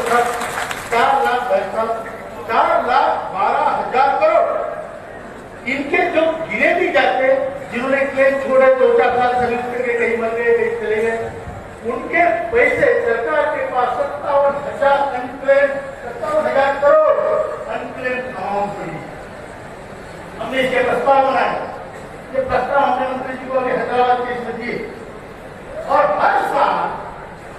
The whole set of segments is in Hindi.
4,12,000 करोड़ इनके जो गिने भी जाते, जिन्होंने क्लेम छोड़े 2-4 साल सर्विस करके कहीं मर गए कहीं चले गए, उनके पैसे सरकार के पास 57,000 करोड़ अनक्लेम अमाउंट पड़ी। हमने इसके प्रस्ताव बनाया। ये प्रस्ताव हमने मंत्री जी को अभी हैदराबाद के इसमें दिए। और हर साल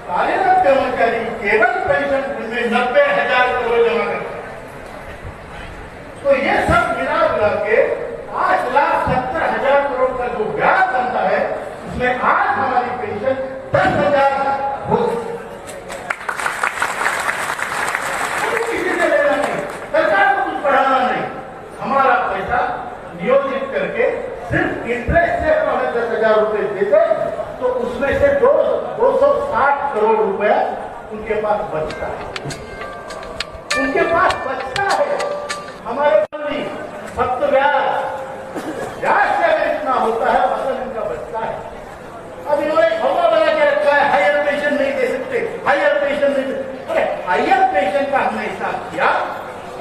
कार्यरत कर्मचारी केवल पेंशन में 90,000 करोड़ जमा करते हैं। तो ये सब मिला जुला के 5,70,000 करोड़ का जो ब्याज बनता है, उसमें आज हमारी पेंशन 10,000 हो सकती है। किसी से लेना नहीं, सरकार को कुछ बढ़ाना नहीं, हमारा पैसा नियोजित करके सिर्फ इंटरेस्ट से हमें 10,000 रुपए देते, तो उसमें से 260 करोड़ रुपया उनके पास बचता है। उनके पास बचता है। हमारे फक्त ब्याज से अगर इतना होता है, असल इनका बचता है। अब इन्होंने खौफा बना के रखा है, हायर पेंशन नहीं दे सकते, हायर पेंशन नहीं दे। अरे हायर पेंशन का हमने हिसाब किया।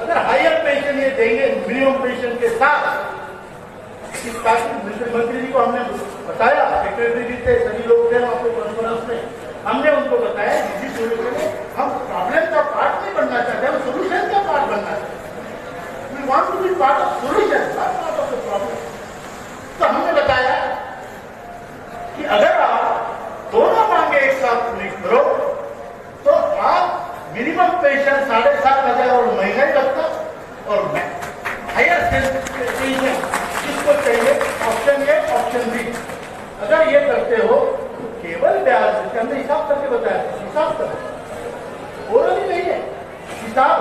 अगर हायर पेंशन ये देंगे मिनिमम पेंशन के साथ, मंत्री जी को हमने बताया, सेक्रेटरी जी थे, सभी लोग थे वहां पे कॉन्फ्रेंस में, हमने उनको बताया हम प्रॉब्लम का पार्ट नहीं बनना चाहते, हम सोल्यूशन का पार्ट बनना चाहते हैं। We want to be part of solution, not part of the problem. तो हमने बताया कि अगर आप दोनों मांगे एक साथ पूरी करो, तो आप मिनिमम पेंशन 7,500 और महीना ही लगता, और हायर पेंशन जिसको चाहिए ऑप्शन ए ऑप्शन बी, अगर ये करते हो तो केवल ब्याज हमने हिसाब करके बताया, हिसाब करो, और नहीं है हिसाब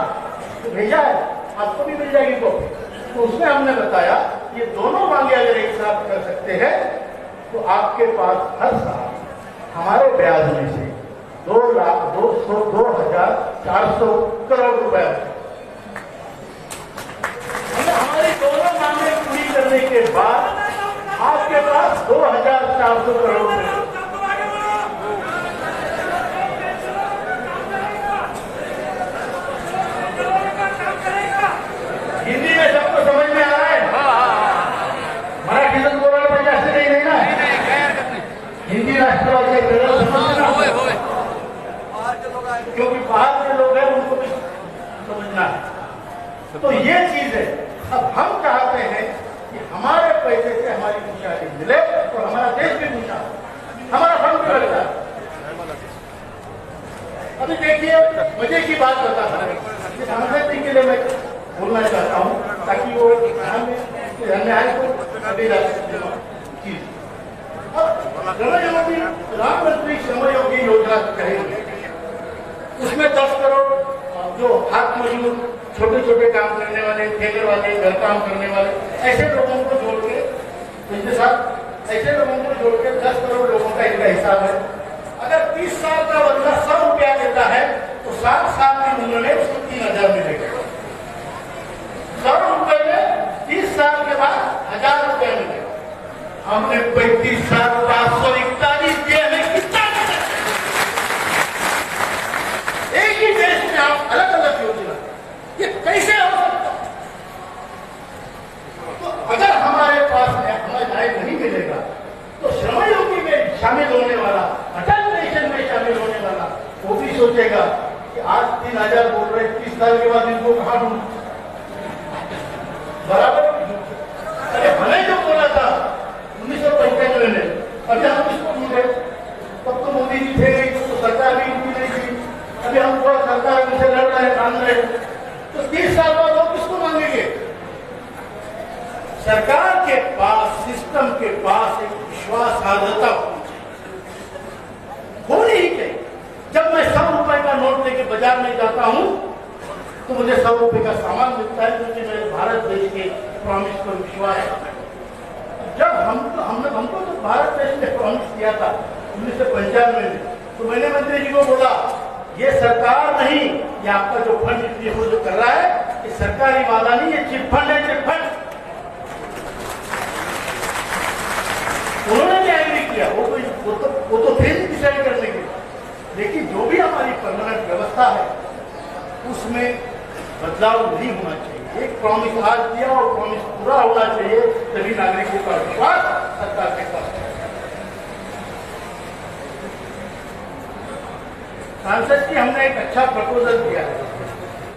तो भेजा है, आपको भी मिल जाएगी कॉपी। तो उसमें हमने बताया ये दोनों मांगे अगर एक साथ कर सकते हैं, तो आपके पास हर साल हमारे ब्याज में से 2,200,400 करोड़ रुपए, हमारी दोनों मांगे पूरी करने के बाद आपके पास 2,400 करोड़ रुपए। हिंदी में सबको समझ में आ रहा है? मराठी में बोलना पाहिजे असं काही नाही ना, हिंदी राष्ट्रवादी क्योंकि बाहर के लोग हैं, उनको भी समझना है। तो ये चीज है। अब हम चाहते हैं कि हमारे पैसे से हमारी खुशहाली मिले और हमारा देश भी खुशहाल, हमारा फंड भी लगता है। अभी देखिए मजे की बात बता रहा हूं, समझने के लिए मैं बोलना चाहता हूं ताकि वो ध्यान में आए को चीज। अब श्रमयोगी प्रधानमंत्री श्रमयोगी योजना कहेंगे, उसमें 10 करोड़ जो हाथ मजदूर, छोटे छोटे काम करने वाले, ठेके वाले, घर काम करने वाले, ऐसे लोगों को जोड़ के इनके साथ ऐसे लोगों को जोड़ के 10 करोड़ लोगों का इनका हिसाब है। अगर 30 साल का बंदा 100 रुपया देता है तो 7 साल की उम्र में उसको 3,000 मिलेगा। 100 रुपए में 30 साल के बाद 1,000 रुपया मिलेगा। हमने 35 साल 541 दिए, हमें कितना एक ही देश में आप अलग अलग योजना, ये कैसे हो सकता? तो अगर हमारे पास हमें न्याय नहीं मिलेगा तो श्रमयोगी में शामिल होने वाला, अटल पेंशन में शामिल होने वाला, वो भी सोचेगा कि आज 3,000 बोल रहे, 30 साल के बाद इनको कहां ढूंढ? बराबर। अरे हमें जो बोला था 1995 में, अभी हम किसको ढूंढे? तब तो मोदी जी थे नहीं, तो सरकार भी उनकी नहीं थी। अभी हम पूरा सरकार उनसे लड़ रहे हैं, मान रहे हैं, तो 30 साल बाद वो किसको मांगेंगे? सरकार के पास, सिस्टम के पास एक विश्वासार्हता होनी ही चाहिए। जब मैं 100 रुपए का नोट लेके बाजार में जाता हूं तो मुझे 100 रुपए का सामान मिलता है, क्योंकि मेरे भारत देश के प्रॉमिस पर विश्वास है। जब हमको तो भारत देश ने प्रॉमिस किया था 1995 में, तो मैंने मंत्री जी को बोला ये सरकार नहीं, ये आपका जो फंड जो कर रहा है ये सरकारी वादा नहीं, ये चिट फंड है, चिट फंड। उन्होंने भी एग्री किया, वो तो थे डिसाइड करने के। लेकिन जो भी हमारी परमानेंट व्यवस्था है उसमें बदलाव नहीं होना चाहिए। एक प्रॉमिस आज दिया और प्रॉमिस पूरा होना चाहिए, तभी नागरिकों का विश्वास सरकार के पास। सांसद जी, हमने एक अच्छा प्रपोजल दिया है